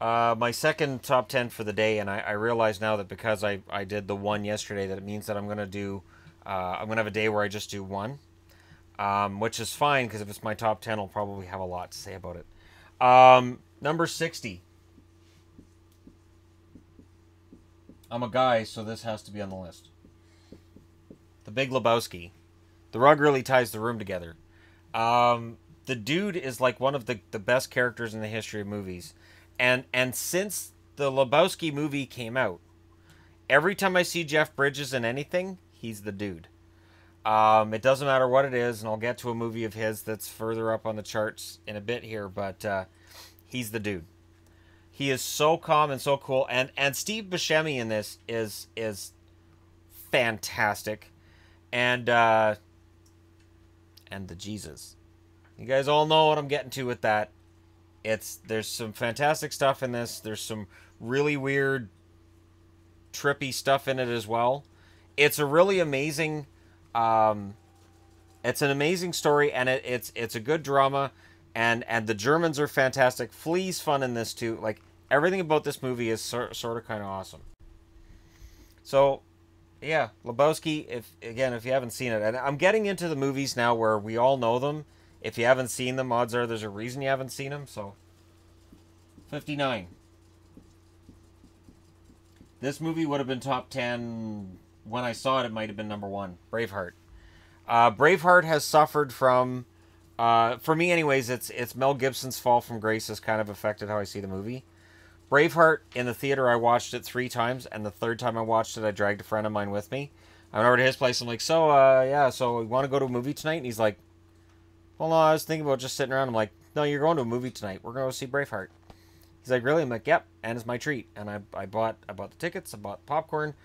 My second top 10 for the day, and I realize now that because I did the one yesterday, that it means that I'm going to do, I'm going to have a day where I just do one, which is fine because if it's my top 10, I'll probably have a lot to say about it. Number 60. I'm a guy, so this has to be on the list. The Big Lebowski. The rug really ties the room together. The dude is like one of the best characters in the history of movies. And since the Lebowski movie came out, every time I see Jeff Bridges in anything, he's the dude. It doesn't matter what it is, and I'll get to a movie of his that's further up on the charts in a bit here, but he's the dude. He is so calm and so cool, and Steve Buscemi in this is fantastic, and the Jesus. You guys all know what I'm getting to with that. There's some fantastic stuff in this. There's some really weird, trippy stuff in it as well. It's a really amazing. It's an amazing story, and it's a good drama, and the Germans are fantastic. Flea's fun in this too. Like everything about this movie is sort of kind of awesome. So, yeah, Lebowski. If you haven't seen it, and I'm getting into the movies now where we all know them. If you haven't seen them, odds are there's a reason you haven't seen them. So, 59. This movie would have been top 10 when I saw it. It might have been number 1. Braveheart. Braveheart has suffered from, for me anyways, it's Mel Gibson's fall from grace has kind of affected how I see the movie. Braveheart, in the theater, I watched it 3 times, and the third time I watched it, I dragged a friend of mine with me. I went over to his place, I'm like, so we want to go to a movie tonight? And he's like, well, no, I was thinking about just sitting around. I'm like, no, you're going to a movie tonight. We're going to go see Braveheart. He's like, really? I'm like, yep, and it's my treat. And I bought the tickets, I bought the popcorn,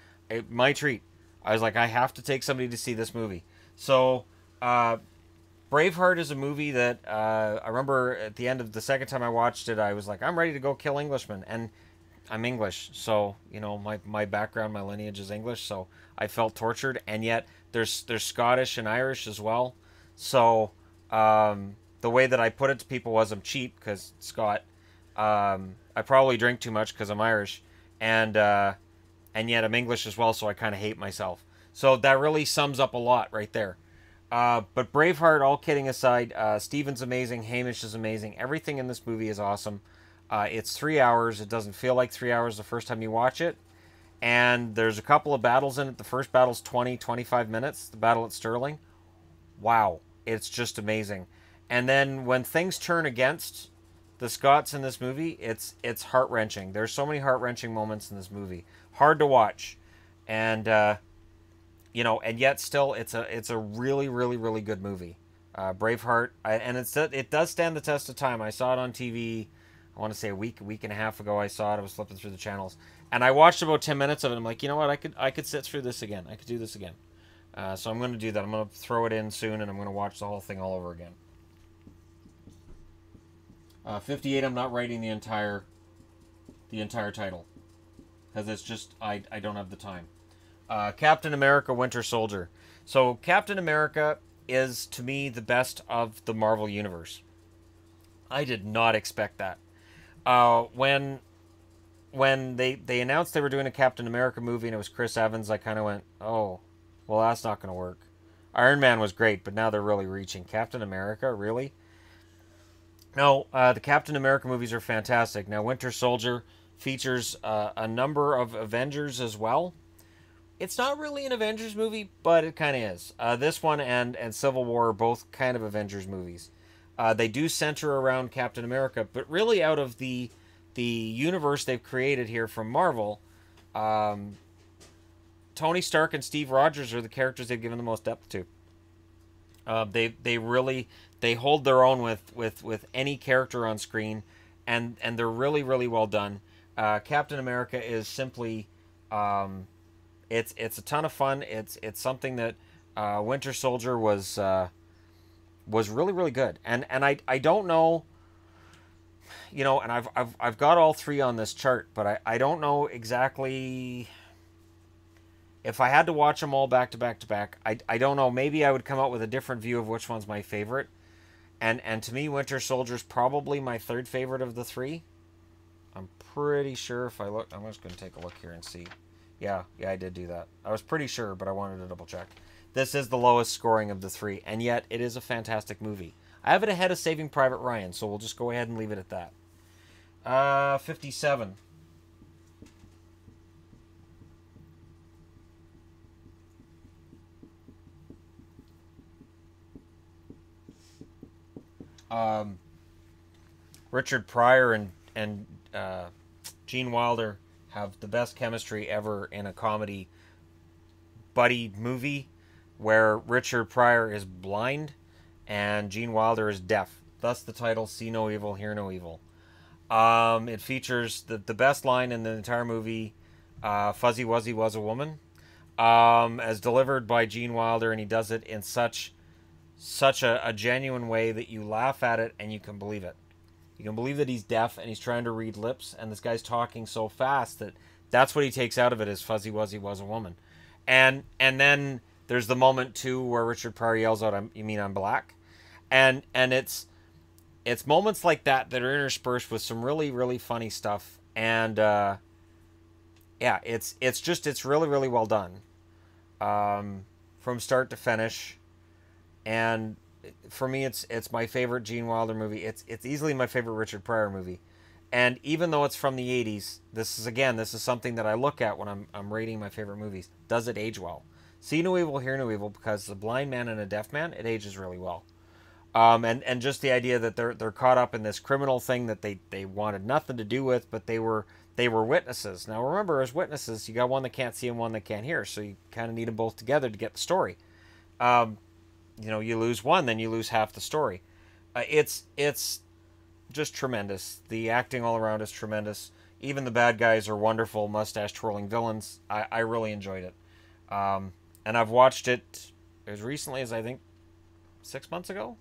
my treat. I was like, I have to take somebody to see this movie. So, Braveheart is a movie that I remember at the end of the second time I watched it, I was like, I'm ready to go kill Englishmen. And I'm English, so, you know, my background, my lineage is English, so I felt tortured. And yet, there's Scottish and Irish as well. So, the way that I put it to people was I'm cheap because Scott. I probably drink too much because I'm Irish, and yet I'm English as well, so I kind of hate myself. So that really sums up a lot right there. But Braveheart, all kidding aside, Steven's amazing, Hamish is amazing. Everything in this movie is awesome. It's 3 hours. It doesn't feel like 3 hours the first time you watch it. And there's a couple of battles in it. The first battle's 25 minutes. The battle at Stirling. Wow. It's just amazing. And then when things turn against the Scots in this movie, it's heart-wrenching. There's so many heart-wrenching moments in this movie. Hard to watch. And, and yet still, it's a really, really, really good movie. Braveheart, it does stand the test of time. I saw it on TV, I want to say a week and a half ago I saw it. I was flipping through the channels. And I watched about 10 minutes of it. I'm like, you know what, I could sit through this again. I could do this again. So I'm going to do that. I'm going to throw it in soon, and I'm going to watch the whole thing all over again. 58, I'm not writing the entire title. Because it's just, I don't have the time. Captain America Winter Soldier. So Captain America is, to me, the best of the Marvel Universe. I did not expect that. When they announced they were doing a Captain America movie and it was Chris Evans, I kind of went, oh, well, that's not going to work. Iron Man was great, but now they're really reaching. Captain America, really? No, the Captain America movies are fantastic. Now, Winter Soldier features a number of Avengers as well. It's not really an Avengers movie, but it kind of is. This one and Civil War are both kind of Avengers movies. They do center around Captain America, but really out of the universe they've created here from Marvel, Tony Stark and Steve Rogers are the characters they've given the most depth to. They hold their own with any character on screen, and they're really, really well done. Captain America is simply, it's a ton of fun. It's something that Winter Soldier was really, really good. And I don't know, and I've got all 3 on this chart, but I don't know exactly. If I had to watch them all back to back to back, I don't know. Maybe I would come out with a different view of which one's my favorite. And to me, Winter Soldier's probably my 3rd favorite of the 3. I'm pretty sure if I look, I'm just going to take a look here and see. Yeah, I did do that. I was pretty sure, but I wanted to double check. This is the lowest scoring of the three, and yet it is a fantastic movie. I have it ahead of Saving Private Ryan, so we'll just go ahead and leave it at that. 57. Richard Pryor and Gene Wilder have the best chemistry ever in a comedy buddy movie, where Richard Pryor is blind and Gene Wilder is deaf. Thus the title "See No Evil, Hear No Evil." It features the best line in the entire movie, "Fuzzy Wuzzy was a woman," as delivered by Gene Wilder, and he does it in such a genuine way that you laugh at it and you can believe it. You can believe that he's deaf and he's trying to read lips, and this guy's talking so fast that that's what he takes out of it is "Fuzzy Wuzzy was a woman." And then there's the moment too where Richard Pryor yells out, "You mean I'm black?" And it's moments like that that are interspersed with some really, really funny stuff. And yeah, it's really, really well done, from start to finish. And for me, it's my favorite Gene Wilder movie. It's easily my favorite Richard Pryor movie. And even though it's from the 80s, this is something that I look at when I'm rating my favorite movies. Does it age well? See No Evil, Hear No Evil, because the blind man and a deaf man, it ages really well. And just the idea that they're caught up in this criminal thing that they wanted nothing to do with, but they were witnesses. Now remember, as witnesses, you got one that can't see and one that can't hear, so you kind of need them both together to get the story. You lose one, then you lose half the story. It's just tremendous. The acting all around is tremendous. Even the bad guys are wonderful, mustache twirling villains. I really enjoyed it. And I've watched it as recently as I think 6 months ago.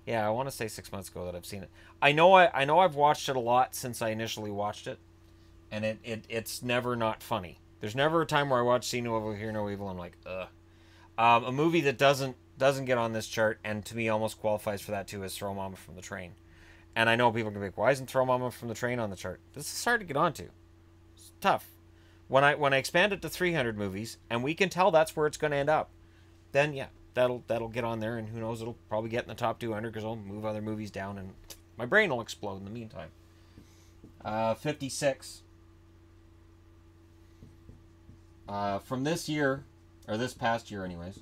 Yeah, I want to say 6 months ago that I've seen it. I know I've watched it a lot since I initially watched it, and it's never not funny. There's never a time where I watch See No Evil, Hear No Evil, I'm like, ugh. A movie that doesn't get on this chart, and to me almost qualifies for that too, is Throw Mama from the Train. And I know people can be like, why isn't Throw Mama from the Train on the chart? This is hard to get onto. It's tough. When I expand it to 300 movies, and we can tell that's where it's going to end up, then yeah, that'll get on there, and who knows, it'll probably get in the top 200 because I'll move other movies down, and my brain will explode in the meantime. 56. From this year, or this past year anyways.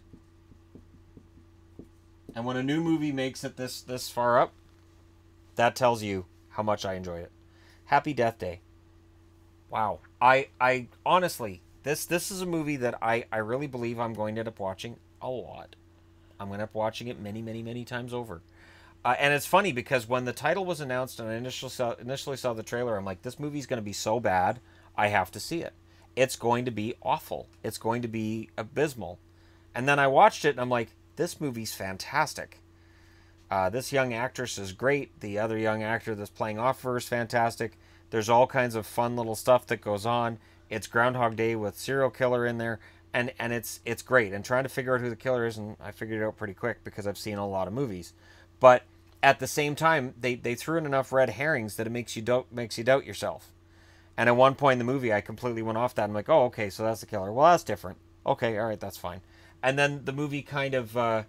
And when a new movie makes it this far up, that tells you how much I enjoyed it. Happy Death Day. Wow. I honestly, this is a movie that I really believe I'm going to end up watching a lot. I'm going to end up watching it many, many, many times over. And it's funny because when the title was announced and I initially saw the trailer, I'm like, this movie's going to be so bad, I have to see it. It's going to be awful. It's going to be abysmal. And then I watched it and I'm like, this movie's fantastic. This young actress is great. The other young actor that's playing off her is fantastic. There's all kinds of fun little stuff that goes on. It's Groundhog Day with serial killer in there. And it's great. And trying to figure out who the killer is, and I figured it out pretty quick because I've seen a lot of movies. But at the same time, they threw in enough red herrings that it makes you doubt yourself. And at one point in the movie, I completely went off that. I'm like, oh, okay, so that's the killer. Well, that's different. Okay, all right, that's fine. And then the movie kind of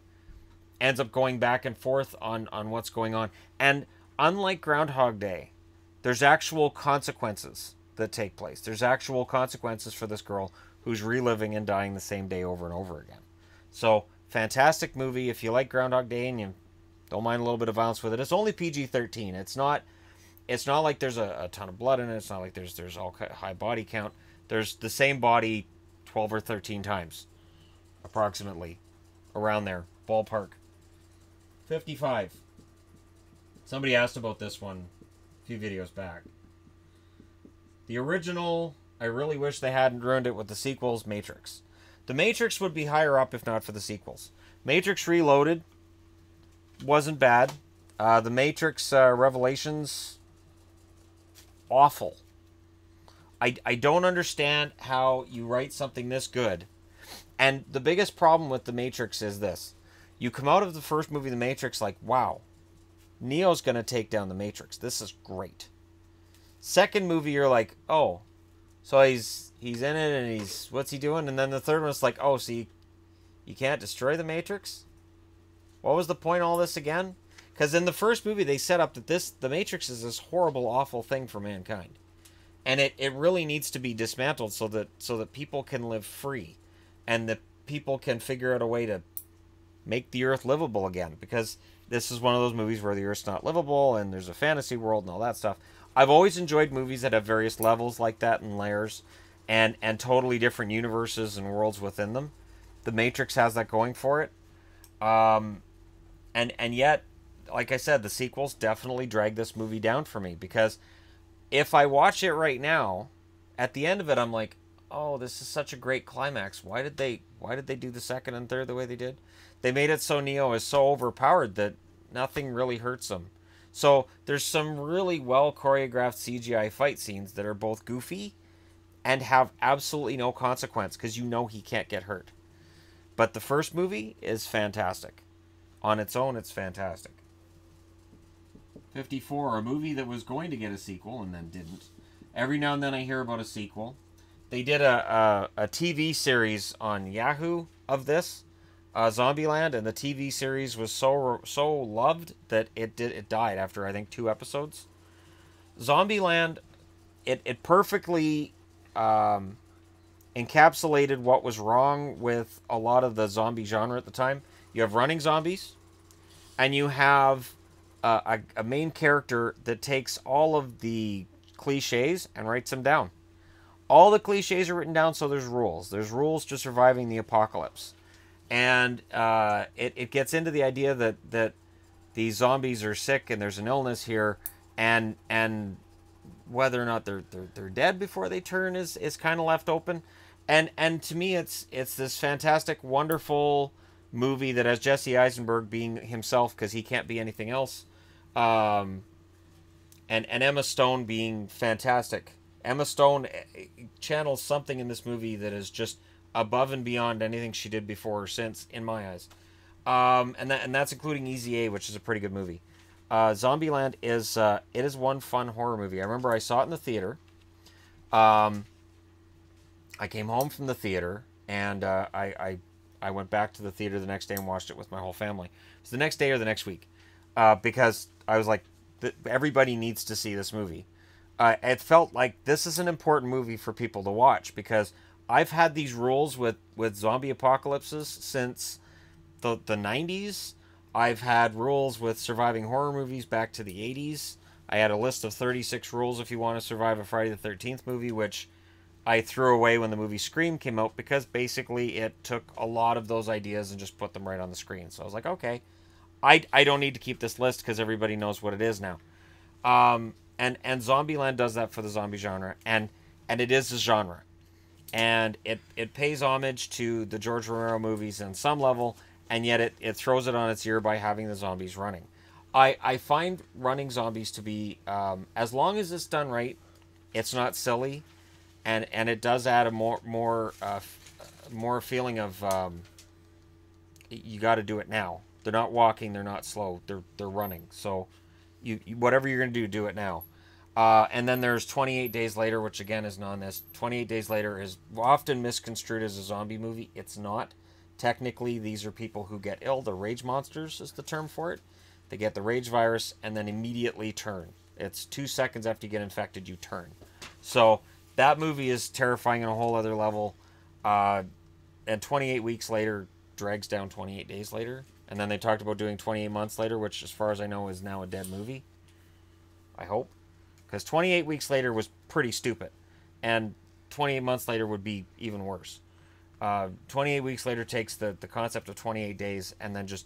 ends up going back and forth on what's going on. And unlike Groundhog Day, there's actual consequences that take place. There's actual consequences for this girl who's reliving and dying the same day over and over again. So, fantastic movie. If you like Groundhog Day and you don't mind a little bit of violence with it, it's only PG-13. It's not like there's a ton of blood in it. It's not like there's all high body count. There's the same body 12 or 13 times, approximately, around there, ballpark. 55. Somebody asked about this one a few videos back. The original, I really wish they hadn't ruined it with the sequels, Matrix. The Matrix would be higher up if not for the sequels. Matrix Reloaded wasn't bad. The Matrix Revelations, awful. I don't understand how you write something this good. And the biggest problem with The Matrix is this. You come out of the first movie, The Matrix, like, wow, Neo's going to take down The Matrix. This is great. Second movie, you're like, oh, so he's in it and what's he doing? And then the third one's like, oh, so you can't destroy the Matrix? What was the point of all this again? Because in the first movie, they set up that the Matrix is this horrible, awful thing for mankind. And it really needs to be dismantled so that people can live free. And that people can figure out a way to make the Earth livable again. Because this is one of those movies where the Earth's not livable and there's a fantasy world and all that stuff. I've always enjoyed movies that have various levels like that and layers. And totally different universes and worlds within them. The Matrix has that going for it. And yet, like I said, the sequels definitely drag this movie down for me, because if I watch it right now, at the end of it, I'm like, oh, this is such a great climax. Why did they do the second and third the way they did? They made it so Neo is so overpowered that nothing really hurts him. So there's some really well choreographed CGI fight scenes that are both goofy and have absolutely no consequence because you know he can't get hurt. But the first movie is fantastic. On its own, it's fantastic. 54, a movie that was going to get a sequel and then didn't. Every now and then I hear about a sequel. They did a TV series on Yahoo of this, Zombieland, and the TV series was so loved that it died after, I think, 2 episodes. Zombieland, it perfectly encapsulated what was wrong with a lot of the zombie genre at the time. You have running zombies, and you have a main character that takes all of the cliches and writes them down. All the cliches are written down, so there's rules. There's rules to surviving the apocalypse. And it gets into the idea that these zombies are sick and there's an illness here, and whether or not they're dead before they turn is kind of left open. And to me, it's this fantastic, wonderful movie that has Jesse Eisenberg being himself because he can't be anything else, and Emma Stone being fantastic. Emma Stone channels something in this movie that is just above and beyond anything she did before or since, in my eyes. And that's including Easy A, which is a pretty good movie. Zombieland is it is one fun horror movie. I remember I saw it in the theater. I came home from the theater, and I went back to the theater the next day and watched it with my whole family. It was the next day or the next week, because I was like, everybody needs to see this movie. It felt like this is an important movie for people to watch, because I've had these rules with zombie apocalypses since the 90s. I've had rules with surviving horror movies back to the 80s. I had a list of 36 rules if you want to survive a Friday the 13th movie, which I threw away when the movie Scream came out, because basically it took a lot of those ideas and just put them right on the screen. So I was like, okay, I don't need to keep this list because everybody knows what it is now. And Zombieland does that for the zombie genre, and it is a genre. And it pays homage to the George Romero movies on some level, and yet it throws it on its ear by having the zombies running. I find running zombies to be, as long as it's done right, it's not silly, and it does add a more feeling of you got to do it now. They're not walking, they're not slow, they're running. So you whatever you're gonna do it now. And then there's 28 Days Later, which again is non this. 28 Days Later is often misconstrued as a zombie movie. It's not. Technically, these are people who get ill. The rage monsters is the term for it. They get the rage virus and then immediately turn. It's 2 seconds after you get infected, you turn. So that movie is terrifying on a whole other level. And 28 Weeks Later drags down 28 Days Later. And then they talked about doing 28 Months Later, which as far as I know is now a dead movie. I hope. Because 28 Weeks Later was pretty stupid. And 28 Months Later would be even worse. 28 Weeks Later takes the concept of 28 days and then just...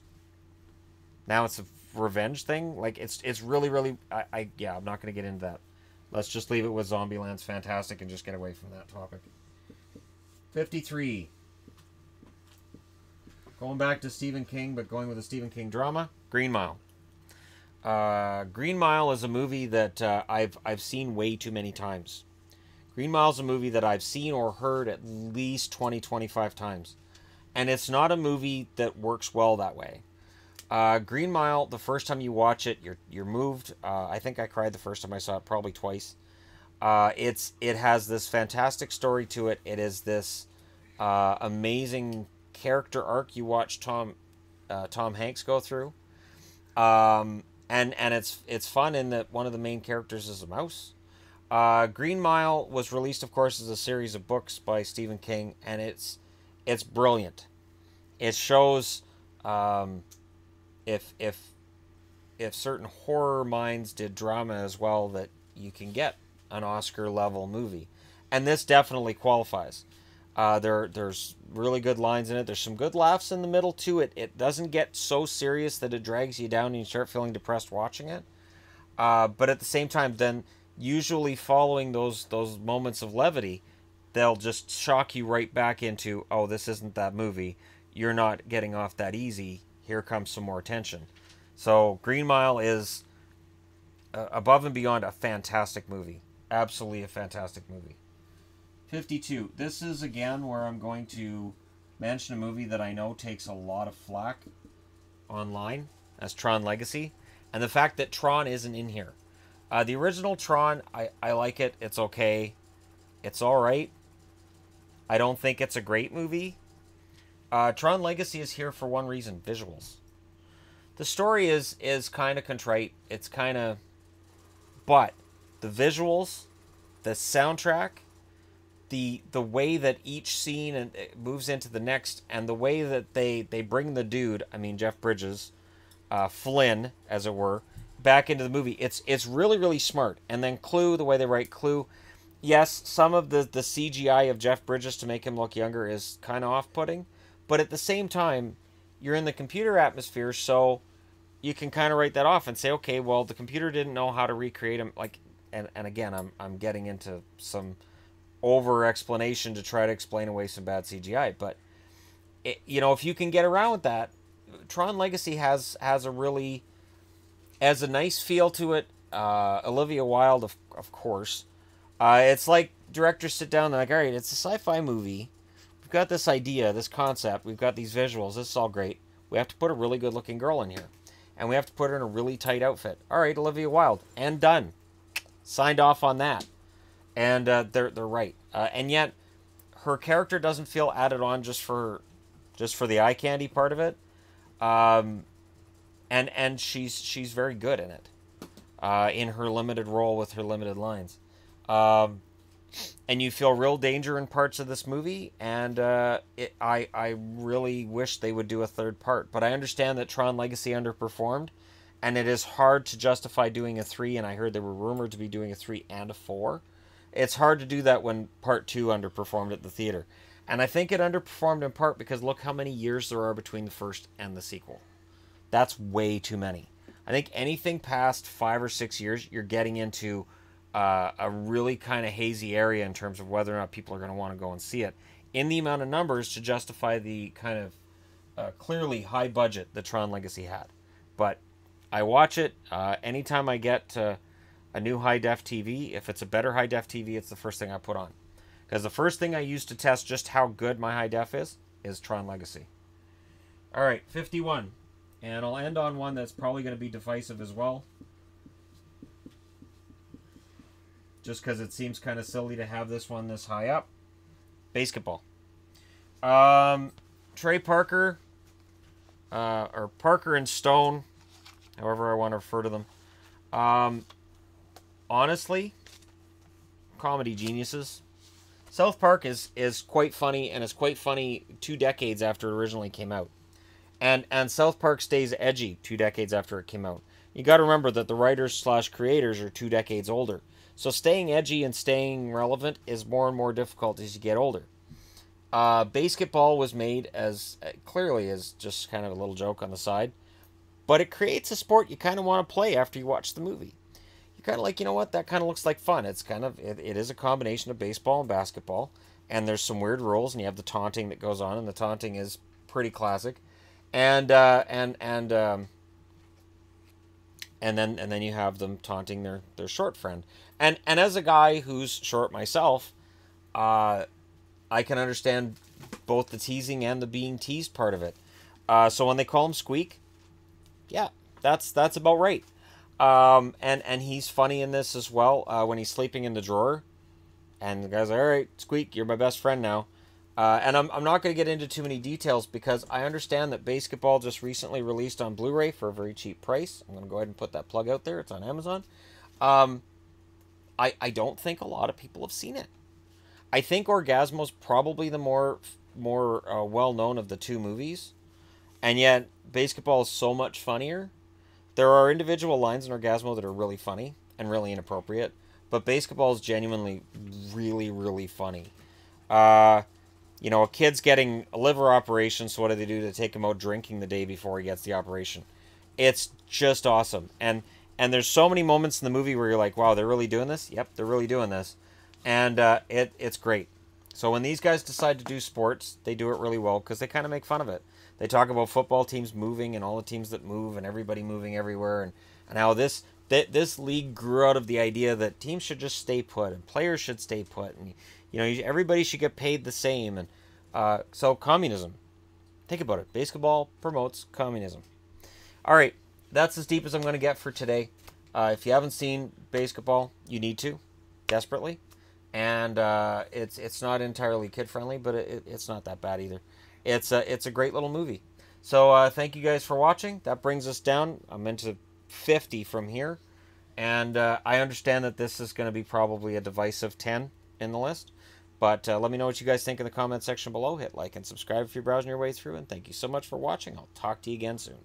Now it's a revenge thing. Like, it's really, really... Yeah, I'm not going to get into that. Let's just leave it with Zombieland's fantastic and just get away from that topic. 53. Going back to Stephen King, but going with a Stephen King drama. Green Mile. Green Mile is a movie that I've seen way too many times. Green Mile is a movie that I've seen or heard at least 20-25 times. And it's not a movie that works well that way. Green Mile, the first time you watch it, you're moved. I think I cried the first time I saw it, probably twice. It has this fantastic story to it. It is this amazing character arc you watch Tom Hanks go through. And it's fun in that one of the main characters is a mouse. Green Mile was released, of course, as a series of books by Stephen King, and it's brilliant. It shows if certain horror minds did drama as well, that you can get an Oscar level movie, and this definitely qualifies. There's really good lines in it. There's some good laughs in the middle too. It doesn't get so serious that it drags you down and you start feeling depressed watching it. But at the same time, then usually following those moments of levity, they'll just shock you right back into, oh, this isn't that movie. You're not getting off that easy. Here comes some more tension. So Green Mile is above and beyond a fantastic movie. Absolutely a fantastic movie. 52. This is again where I'm going to mention a movie that I know takes a lot of flack online, as Tron Legacy, and the fact that Tron isn't in here. The original Tron, I like it. It's okay. It's alright. I don't think it's a great movie. Tron Legacy is here for one reason: visuals. The story is kind of contrite. It's kind of... But the visuals, the soundtrack, the way that each scene and moves into the next, and the way that they bring the dude, I mean Jeff Bridges, Flynn, as it were, back into the movie. It's really, really smart. And then Clue, the way they write Clue. Yes, some of the CGI of Jeff Bridges to make him look younger is kind of off-putting. But at the same time, you're in the computer atmosphere, so you can kind of write that off and say, okay, well, the computer didn't know how to recreate him. Like, and again, I'm getting into some over-explanation to try to explain away some bad CGI. But, if you can get around with that, Tron Legacy has a nice feel to it. Olivia Wilde, of course. It's like directors sit down and they're like, all right, it's a sci-fi movie. We've got this idea, this concept. We've got these visuals. This is all great. We have to put a really good-looking girl in here. And we have to put her in a really tight outfit. All right, Olivia Wilde. And done. Signed off on that. And they're right. And yet, her character doesn't feel added on just for the eye candy part of it. And she's very good in it. In her limited role with her limited lines. And you feel real danger in parts of this movie, and I really wish they would do a third part. But I understand that Tron Legacy underperformed, and it is hard to justify doing a 3, and I heard they were rumored to be doing a 3 and a 4. It's hard to do that when part 2 underperformed at the theater. And I think it underperformed in part because look how many years there are between the first and the sequel. That's way too many. I think anything past 5 or 6 years, you're getting into a really kind of hazy area in terms of whether or not people are going to want to go and see it in the amount of numbers to justify the kind of clearly high budget that Tron Legacy had. But I watch it anytime I get a new high-def TV. If it's a better high-def TV, it's the first thing I put on. Because the first thing I use to test just how good my high-def is Tron Legacy. All right, 51. And I'll end on one that's probably going to be divisive as well. Just because it seems kind of silly to have this one this high up. Bassketball. Trey Parker, or Parker and Stone, however I want to refer to them. Honestly, comedy geniuses. South Park is quite funny, and it's quite funny 2 decades after it originally came out. And South Park stays edgy 2 decades after it came out. You got to remember that the writers/creators are 2 decades older. So staying edgy and staying relevant is more and more difficult as you get older. Bassketball was made as clearly as just kind of a little joke on the side, but it creates a sport you kind of want to play after you watch the movie. You're kind of like, you know what, that kind of looks like fun. It's kind of it is a combination of baseball and basketball, and there's some weird rules, and you have the taunting that goes on, and the taunting is pretty classic, and then you have them taunting their short friend. And as a guy who's short myself, I can understand both the teasing and the being teased part of it. So when they call him Squeak, yeah, that's about right. And he's funny in this as well, when he's sleeping in the drawer. And the guy's like, all right, Squeak, you're my best friend now. And I'm not going to get into too many details because I understand that Bassketball just recently released on Blu-ray for a very cheap price. I'm going to go ahead and put that plug out there. It's on Amazon. Um, I don't think a lot of people have seen it. I think Orgasmo's probably the more well-known of the two movies. And yet, Bassketball is so much funnier. There are individual lines in Orgasmo that are really funny and really inappropriate. But Bassketball is genuinely really, really funny. Uh, a kid's getting a liver operation, so what do they do? They take him out drinking the day before he gets the operation. It's just awesome. And there's so many moments in the movie where you're like, wow, they're really doing this? Yep, they're really doing this. And it's great. So when these guys decide to do sports, they do it really well because they kind of make fun of it. They talk about football teams moving and all the teams that move and everybody moving everywhere and how this league grew out of the idea that teams should just stay put and players should stay put and everybody should get paid the same and so communism. Think about it. Baseball promotes communism. All right, that's as deep as I'm going to get for today. If you haven't seen Bassketball, you need to desperately, and it's not entirely kid friendly, but it's not that bad either. It's a great little movie. So thank you guys for watching. That brings us down. I'm into 50 from here. And I understand that this is going to be probably a divisive 10 in the list. But let me know what you guys think in the comment section below. Hit like and subscribe if you're browsing your way through. And thank you so much for watching. I'll talk to you again soon.